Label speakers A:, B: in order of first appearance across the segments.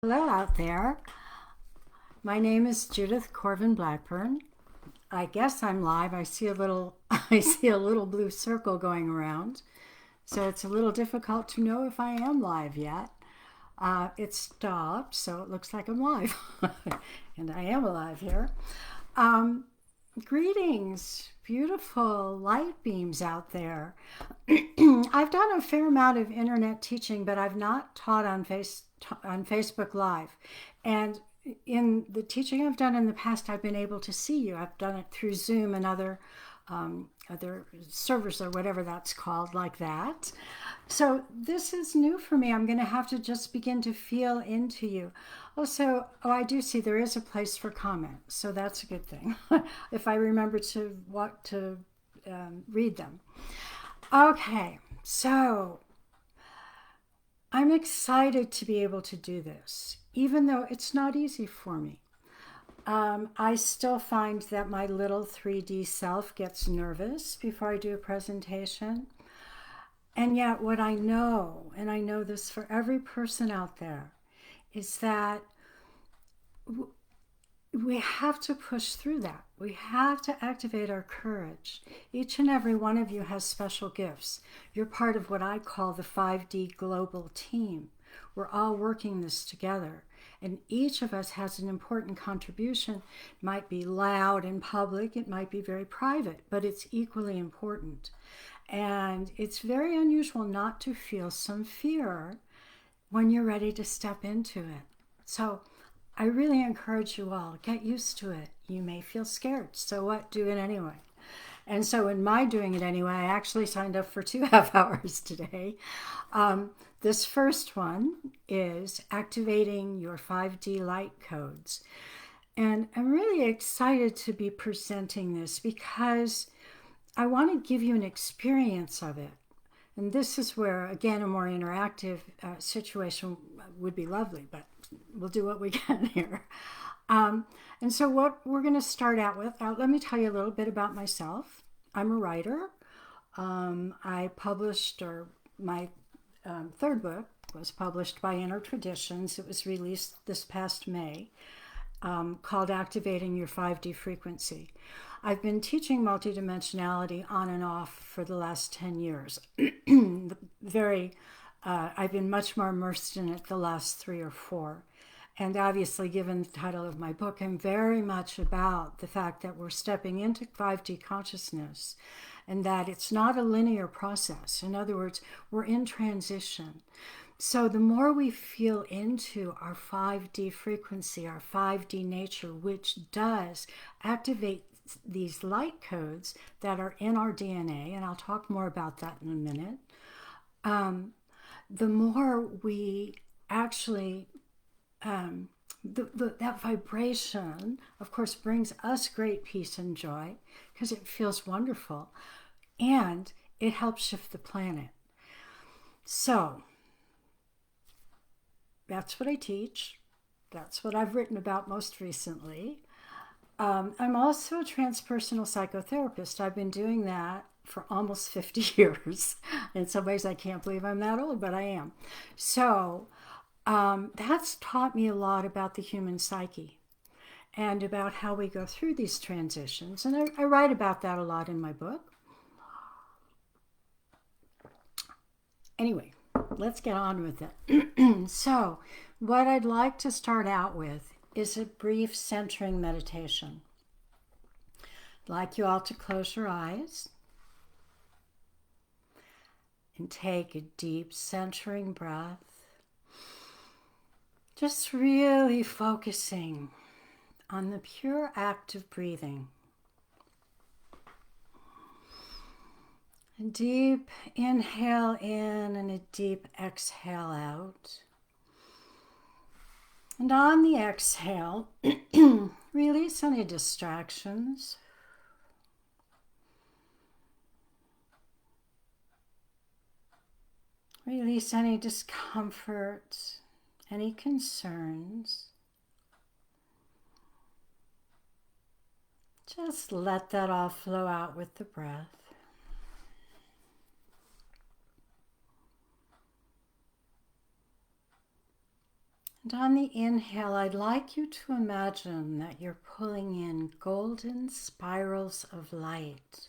A: Hello out there. My name is Judith Corvin Blackburn. I guess I'm live. I see a little I see a little blue circle going around. So it's a little difficult to know if I am live yet. It stopped, so it looks like I'm live. And I am alive here. Um, Greetings, beautiful light beams out there. I've done a fair amount of internet teaching, but I've not taught on Facebook Live. And in the teaching I've done in the past, I've been able to see you. I've done it through Zoom and other servers or whatever that's called, like that. So this is new for me. I'm going to have to just begin to feel into you. Also, I do see there is a place for comments, so that's a good thing. If I remember to read them. Okay, so I'm excited to be able to do this, even though it's not easy for me. I still find that my little 3D self gets nervous before I do a presentation. And yet, what I know, and I know this for every person out there, is that we have to push through that. We have to activate our courage. Each and every one of you has special gifts. You're part of what I call the 5D global team. We're all working this together. And each of us has an important contribution. It might be loud in public, it might be very private, but it's equally important. And it's very unusual not to feel some fear when you're ready to step into it. So I really encourage you all, get used to it. You may feel scared, so what? Do it anyway. And so in my doing it anyway, I actually signed up for 2.5 hours today. This first one is activating your 5D light codes. And I'm really excited to be presenting this because I want to give you an experience of it. And this is where, again, a more interactive situation would be lovely, but we'll do what we can here. And so what we're going to start out with, let me tell you a little bit about myself. I'm a writer. I published, or my third book was published by Inner Traditions. It was released this past May, called Activating Your 5D Frequency. I've been teaching multidimensionality on and off for the last 10 years. I've been much more immersed in it the last 3 or 4. And obviously, given the title of my book, I'm very much about the fact that we're stepping into 5D consciousness and that it's not a linear process. In other words, we're in transition. So the more we feel into our 5D frequency, our 5D nature, which does activate these light codes that are in our DNA, and I'll talk more about that in a minute, the more we actually, that vibration, of course, brings us great peace and joy because it feels wonderful and it helps shift the planet. So that's what I teach. That's what I've written about most recently. I'm also a transpersonal psychotherapist. I've been doing that for almost 50 years. In some ways, I can't believe I'm that old, but I am. So that's taught me a lot about the human psyche and about how we go through these transitions. And I write about that a lot in my book. Anyway, let's get on with it. So what I'd like to start out with is a brief centering meditation. I'd like you all to close your eyes and take a deep centering breath. Just really focusing on the pure act of breathing. A deep inhale in and a deep exhale out. And on the exhale, release any distractions. Release any discomfort, any concerns. Just let that all flow out with the breath. And on the inhale, I'd like you to imagine that you're pulling in golden spirals of light.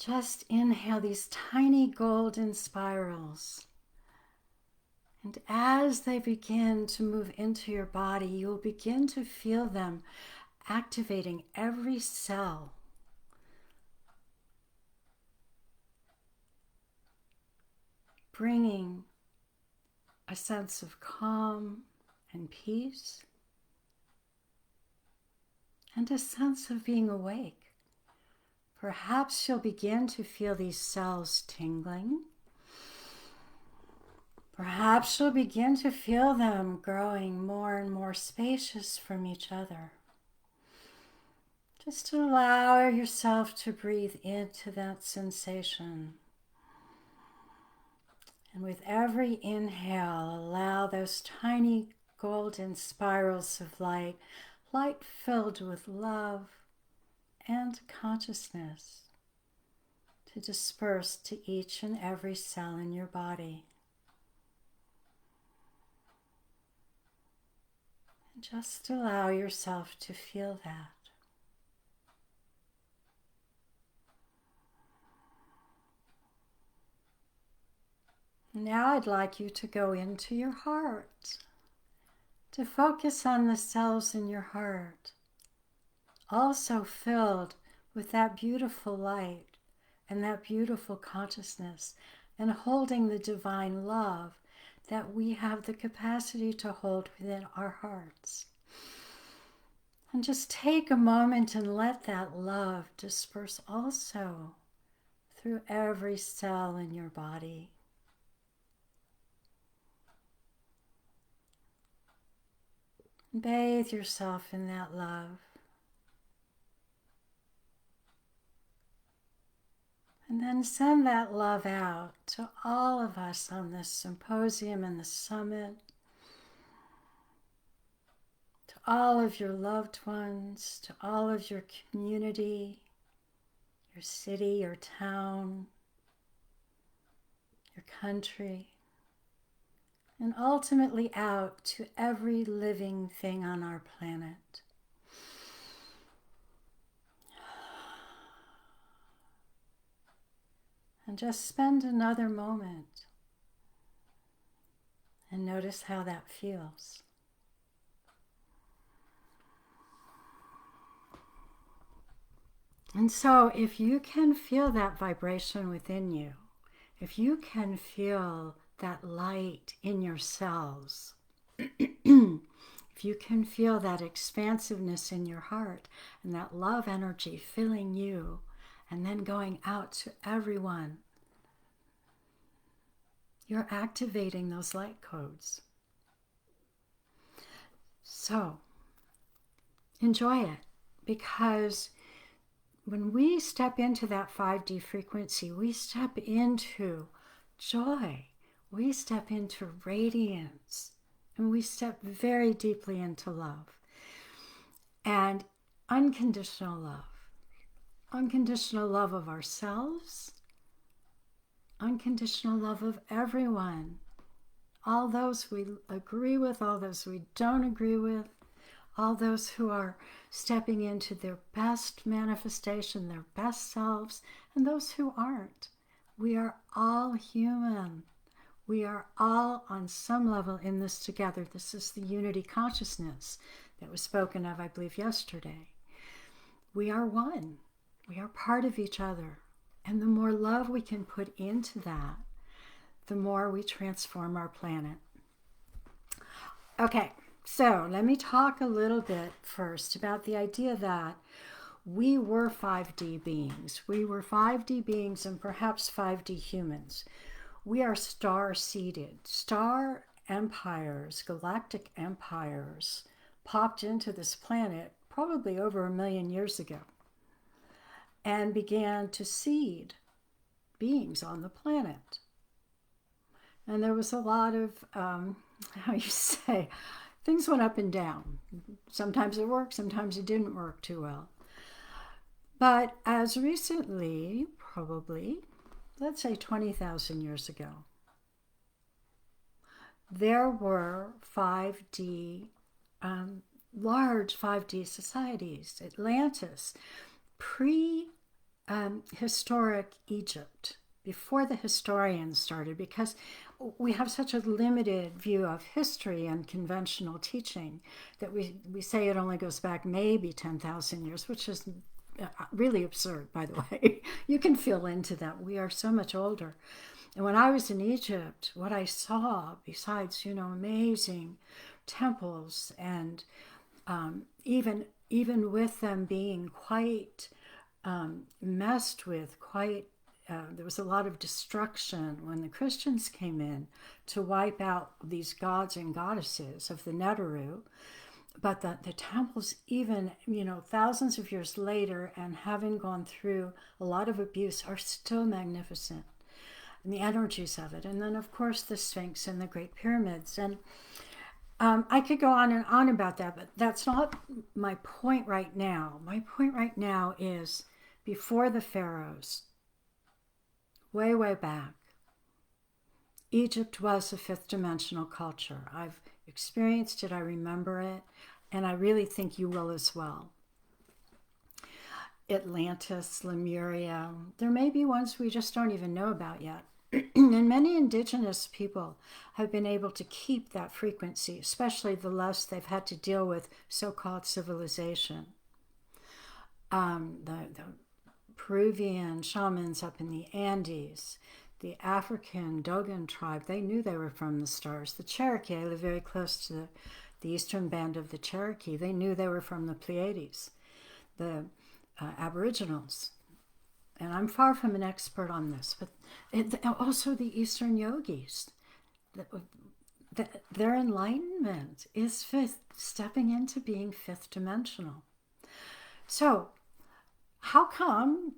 A: Just inhale these tiny golden spirals. And as they begin to move into your body, you'll begin to feel them activating every cell. Bringing a sense of calm and peace, and a sense of being awake. Perhaps you'll begin to feel these cells tingling. Perhaps you'll begin to feel them growing more and more spacious from each other. Just allow yourself to breathe into that sensation. And with every inhale, allow those tiny golden spirals of light, light filled with love and consciousness, to disperse to each and every cell in your body. And just allow yourself to feel that. Now I'd like you to go into your heart, to focus on the cells in your heart, also filled with that beautiful light and that beautiful consciousness, and holding the divine love that we have the capacity to hold within our hearts. And just take a moment and let that love disperse also through every cell in your body. Bathe yourself in that love. And then send that love out to all of us on this symposium and the summit, to all of your loved ones, to all of your community, your city, your town, your country, and ultimately out to every living thing on our planet. And just spend another moment and notice how that feels. And so if you can feel that vibration within you, if you can feel that light in your cells, if you can feel that expansiveness in your heart and that love energy filling you and then going out to everyone, you're activating those light codes. So enjoy it, because when we step into that 5D frequency, we step into joy, we step into radiance, and we step very deeply into love. And unconditional love of ourselves, unconditional love of everyone, all those we agree with, all those we don't agree with, all those who are stepping into their best manifestation, their best selves, and those who aren't. We are all human. We are all on some level in this together. This is the unity consciousness that was spoken of, I believe, yesterday. We are one. We are part of each other. And the more love we can put into that, the more we transform our planet. Okay, so let me talk a little bit first about the idea that we were 5D beings. We were 5D beings and perhaps 5D humans. We are star-seeded. Star empires, galactic empires, popped into this planet probably over 1 million years ago and began to seed beings on the planet. And there was a lot of, things went up and down. Sometimes it worked, sometimes it didn't work too well. But as recently, probably, let's say 20,000 years ago, there were large 5D societies. Atlantis, pre-historic Egypt, before the historians started, because we have such a limited view of history and conventional teaching that we say it only goes back maybe 10,000 years, which is really absurd, by the way. You can feel into that. We are so much older. And when I was in Egypt, what I saw, besides, amazing temples and even with them being quite messed with, there was a lot of destruction when the Christians came in to wipe out these gods and goddesses of the Neteru. But the temples, even, thousands of years later and having gone through a lot of abuse, are still magnificent. And the energies of it. And then, of course, the Sphinx and the Great Pyramids. And I could go on and on about that, but that's not my point right now. My point right now is before the pharaohs, way, way back, Egypt was a fifth dimensional culture. I've experienced it, I remember it, and I really think you will as well. Atlantis, Lemuria, there may be ones we just don't even know about yet. And many indigenous people have been able to keep that frequency, especially the less they've had to deal with so-called civilization. The Peruvian shamans up in the Andes, the African Dogon tribe, they knew they were from the stars. The Cherokee, I live very close to the eastern band of the Cherokee, they knew they were from the Pleiades, the Aboriginals. And I'm far from an expert on this, but also the Eastern yogis, their enlightenment is stepping into being fifth dimensional. So how come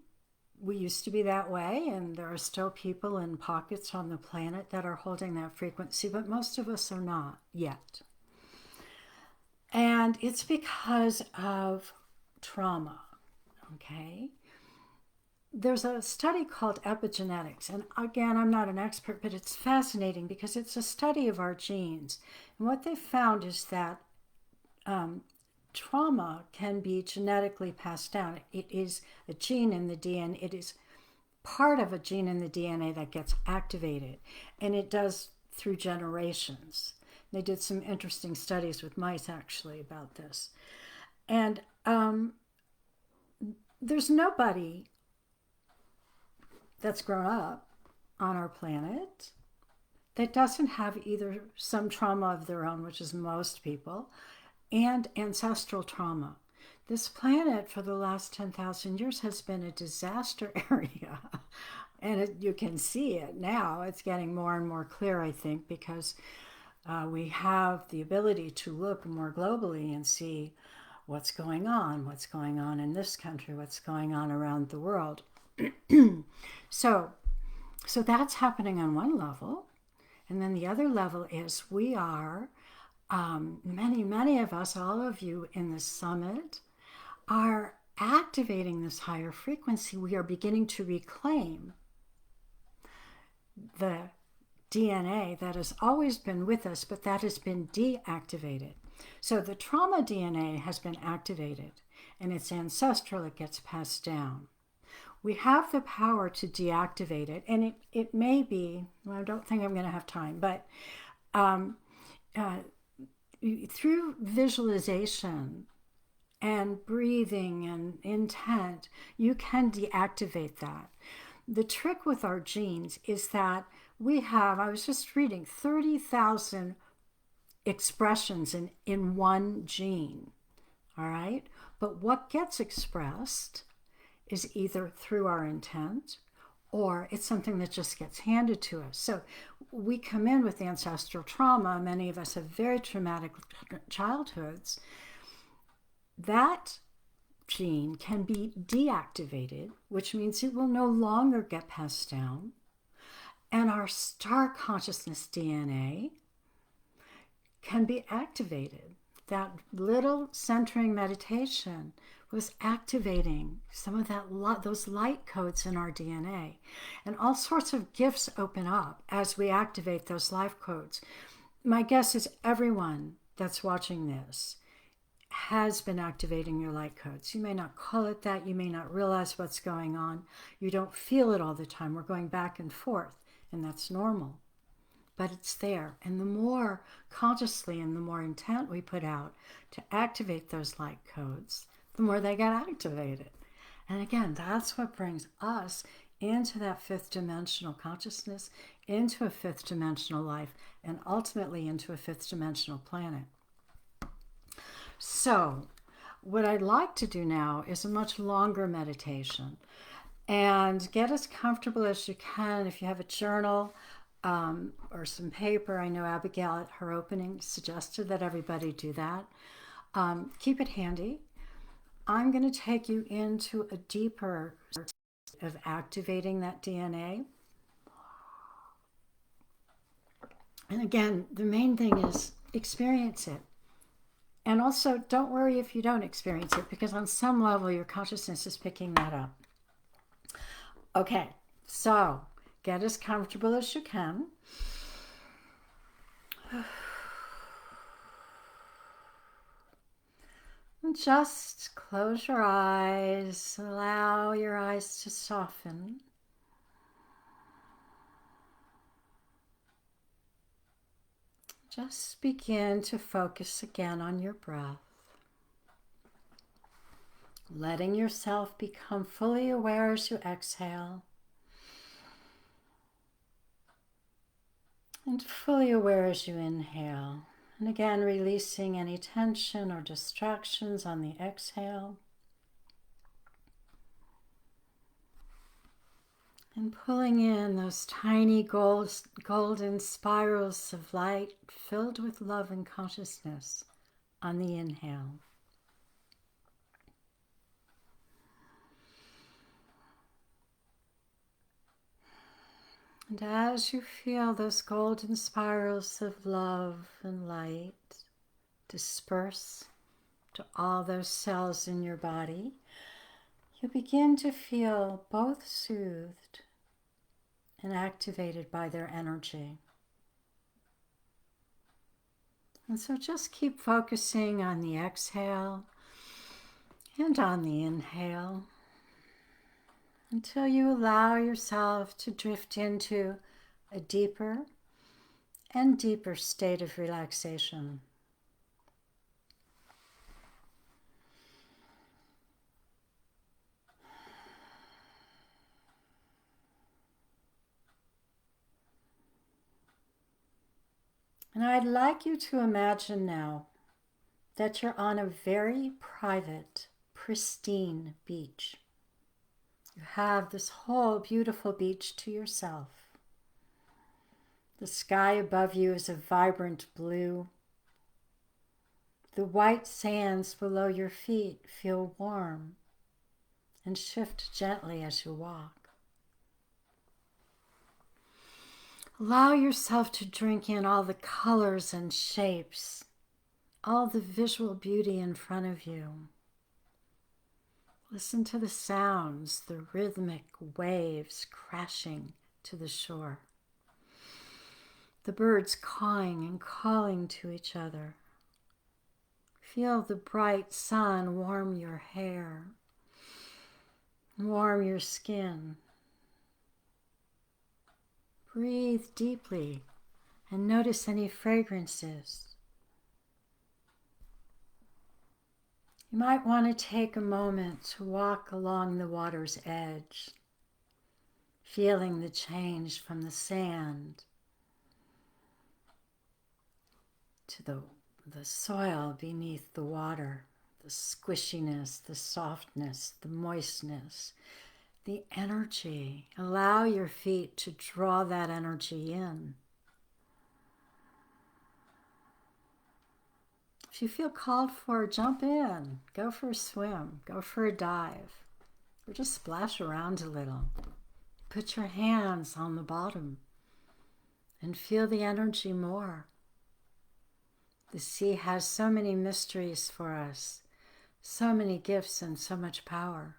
A: we used to be that way, and there are still people in pockets on the planet that are holding that frequency, but most of us are not yet? And it's because of trauma, okay? There's a study called epigenetics, and again, I'm not an expert, but it's fascinating because it's a study of our genes. And what they found is that trauma can be genetically passed down. It is a gene in the DNA. It is part of a gene in the DNA that gets activated, and it does through generations. They did some interesting studies with mice, actually, about this. And there's nobody that's grown up on our planet that doesn't have either some trauma of their own, which is most people, and ancestral trauma. This planet for the last 10,000 years has been a disaster area. And you can see it now. It's getting more and more clear, I think, because we have the ability to look more globally and see what's going on in this country, what's going on around the world. So that's happening on one level. And then the other level is we are, many of us, all of you in this summit, are activating this higher frequency. We are beginning to reclaim the DNA that has always been with us, but that has been deactivated. So the trauma DNA has been activated, and it's ancestral, it gets passed down. We have the power to deactivate it, and it may be, well, I don't think I'm going to have time, but through visualization and breathing and intent, you can deactivate that. The trick with our genes is that we have, I was just reading, 30,000 expressions in one gene, all right? But what gets expressed is either through our intent or it's something that just gets handed to us. So we come in with ancestral trauma. Many of us have very traumatic childhoods. That gene can be deactivated, which means it will no longer get passed down. And our star consciousness DNA can be activated. That little centering meditation was activating some of those light codes in our DNA. And all sorts of gifts open up as we activate those life codes. my guess is everyone that's watching this has been activating your light codes. You may not call it that. You may not realize what's going on. You don't feel it all the time. We're going back and forth, and that's normal. But it's there. And the more consciously and the more intent we put out to activate those light codes, the more they get activated. And again, that's what brings us into that fifth dimensional consciousness, into a fifth dimensional life, and ultimately into a fifth dimensional planet. So, what I'd like to do now is a much longer meditation, and get as comfortable as you can. If you have a journal or some paper, I know Abigail at her opening suggested that everybody do that. Keep it handy. I'm going to take you into a deeper of activating that DNA. And again, the main thing is experience it. And also, don't worry if you don't experience it, because on some level, your consciousness is picking that up. Okay, so get as comfortable as you can. And just close your eyes. Allow your eyes to soften. Just begin to focus again on your breath. Letting yourself become fully aware as you exhale. And fully aware as you inhale. And again, releasing any tension or distractions on the exhale. And pulling in those tiny golden spirals of light filled with love and consciousness on the inhale. And as you feel those golden spirals of love and light disperse to all those cells in your body, you begin to feel both soothed and activated by their energy. And so just keep focusing on the exhale and on the inhale until you allow yourself to drift into a deeper and deeper state of relaxation. And I'd like you to imagine now that you're on a very private, pristine beach. You have this whole beautiful beach to yourself. The sky above you is a vibrant blue. The white sands below your feet feel warm and shift gently as you walk. Allow yourself to drink in all the colors and shapes, all the visual beauty in front of you. Listen to the sounds, the rhythmic waves crashing to the shore. The birds cawing and calling to each other. Feel the bright sun warm your hair, warm your skin. Breathe deeply and notice any fragrances. You might want to take a moment to walk along the water's edge, feeling the change from the sand to the soil beneath the water, the squishiness, the softness, the moistness, the energy. Allow your feet to draw that energy in. If you feel called for, jump in, go for a swim, go for a dive, or just splash around a little. Put your hands on the bottom and feel the energy more. The sea has so many mysteries for us, so many gifts and so much power.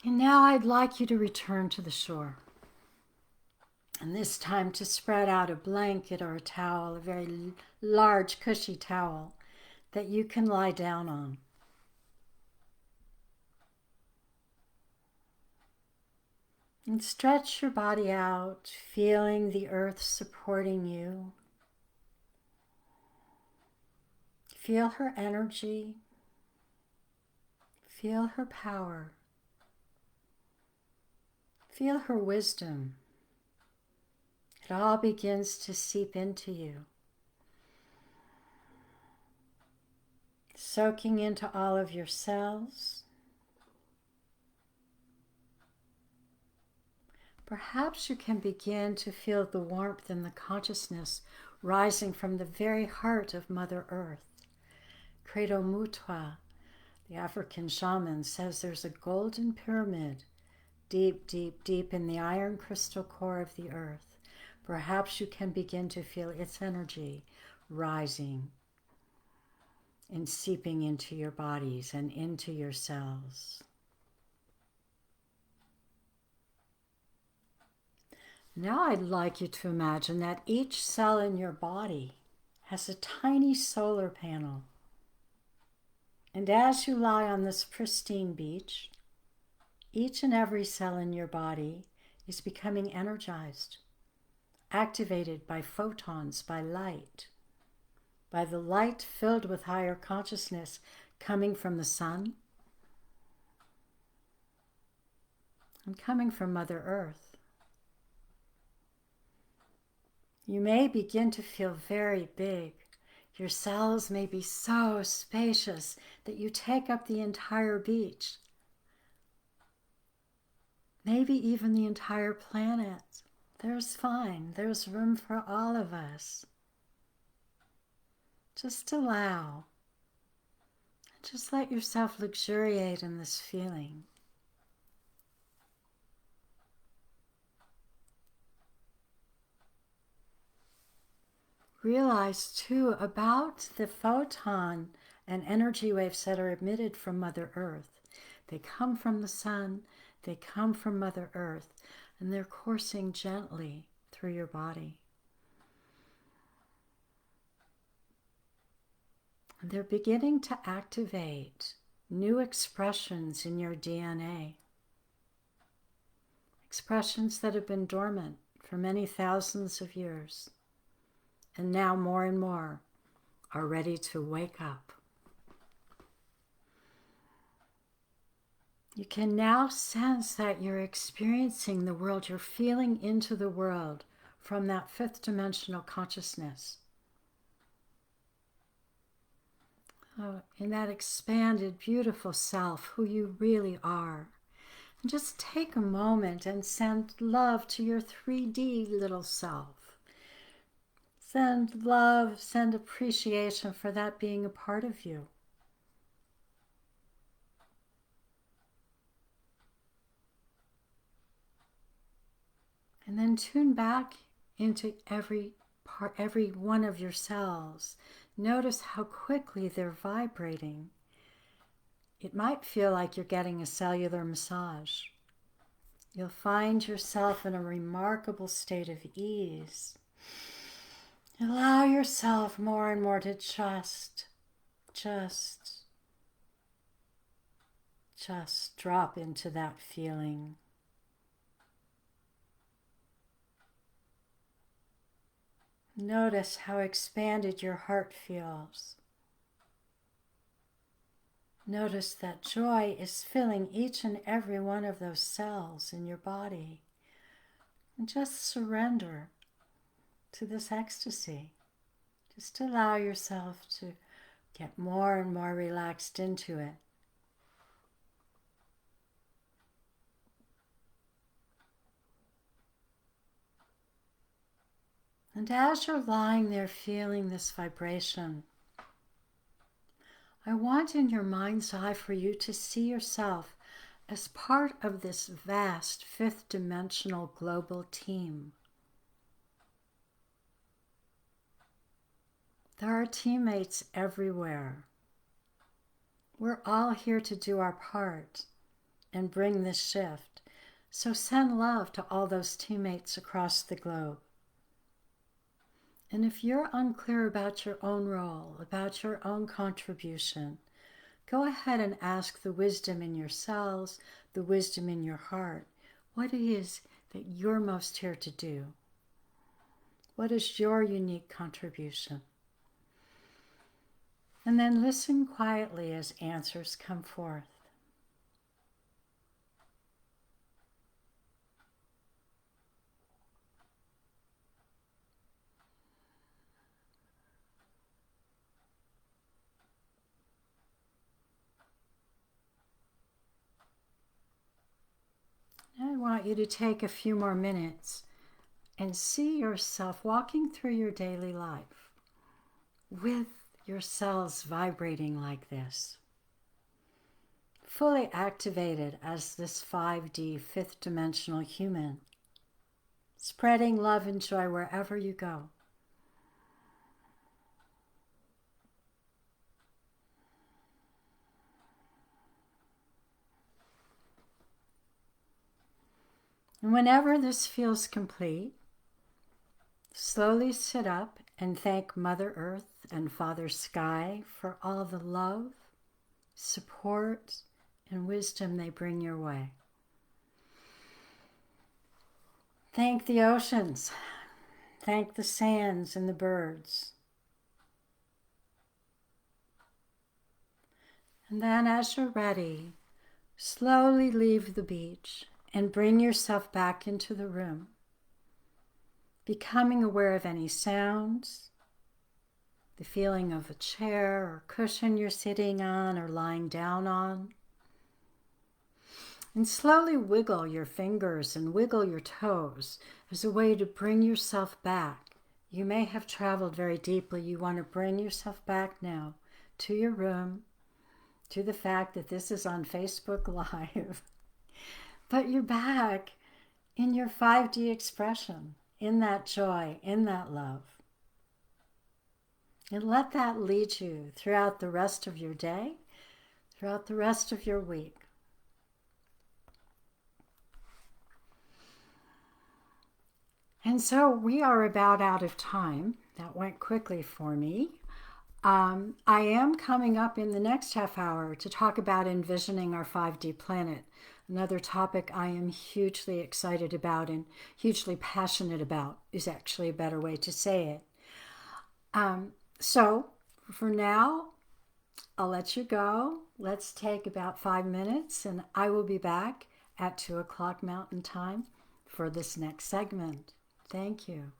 A: And now I'd like you to return to the shore. And this time to spread out a blanket or a towel, a very large, cushy towel that you can lie down on. And stretch your body out, feeling the earth supporting you. Feel her energy. Feel her power. Feel her wisdom. It all begins to seep into you, soaking into all of your cells. Perhaps you can begin to feel the warmth and the consciousness rising from the very heart of Mother Earth. Credo Mutua, the African shaman, says there's a golden pyramid deep, deep, deep in the iron crystal core of the earth. Perhaps you can begin to feel its energy rising and seeping into your bodies and into your cells. Now I'd like you to imagine that each cell in your body has a tiny solar panel. And as you lie on this pristine beach, each and every cell in your body is becoming energized, activated by photons, by the light filled with higher consciousness coming from the sun and coming from Mother Earth. You may begin to feel very big. Your cells may be so spacious that you take up the entire beach, maybe even the entire planet. There's room for all of us. Just allow, just let yourself luxuriate in this feeling. Realize too about the photon and energy waves that are emitted from Mother Earth. They come from the sun, they come from Mother Earth, and they're coursing gently through your body. And they're beginning to activate new expressions in your DNA. Expressions that have been dormant for many thousands of years. And now more and more are ready to wake up. You can now sense that you're experiencing the world. You're feeling into the world from that fifth dimensional consciousness. In that expanded, beautiful self, who you really are. And just take a moment and send love to your 3D little self. Send love, send appreciation for that being a part of you. And then tune back into every one of your cells. Notice how quickly they're vibrating. It might feel like you're getting a cellular massage. You'll find yourself in a remarkable state of ease. Allow yourself more and more to just drop into that feeling. Notice how expanded your heart feels. Notice that joy is filling each and every one of those cells in your body. And just surrender to this ecstasy. Just allow yourself to get more and more relaxed into it. And as you're lying there feeling this vibration, I want in your mind's eye for you to see yourself as part of this vast fifth dimensional global team. There are teammates everywhere. We're all here to do our part and bring this shift. So send love to all those teammates across the globe. And if you're unclear about your own role, about your own contribution, go ahead and ask the wisdom in your cells, the wisdom in your heart. What it is that you're most here to do? What is your unique contribution? And then listen quietly as answers come forth. I want you to take a few more minutes and see yourself walking through your daily life with your cells vibrating like this, fully activated as this 5D, fifth dimensional human, spreading love and joy wherever you go. And whenever this feels complete, slowly sit up and thank Mother Earth and Father Sky for all the love, support, and wisdom they bring your way. Thank the oceans. Thank the sands and the birds. And then as you're ready, slowly leave the beach and bring yourself back into the room, becoming aware of any sounds, the feeling of a chair or cushion you're sitting on or lying down on. And slowly wiggle your fingers and wiggle your toes as a way to bring yourself back. You may have traveled very deeply. You want to bring yourself back now to your room, to the fact that this is on Facebook Live. But you're back in your 5D expression, in that joy, in that love. And let that lead you throughout the rest of your day, throughout the rest of your week. And so we are about out of time. That went quickly for me. I am coming up in the next half hour to talk about envisioning our 5D planet, another topic I am hugely excited about and hugely passionate about is actually a better way to say it. So for now, I'll let you go. Let's take about 5 minutes and I will be back at 2 o'clock Mountain Time for this next segment. Thank you.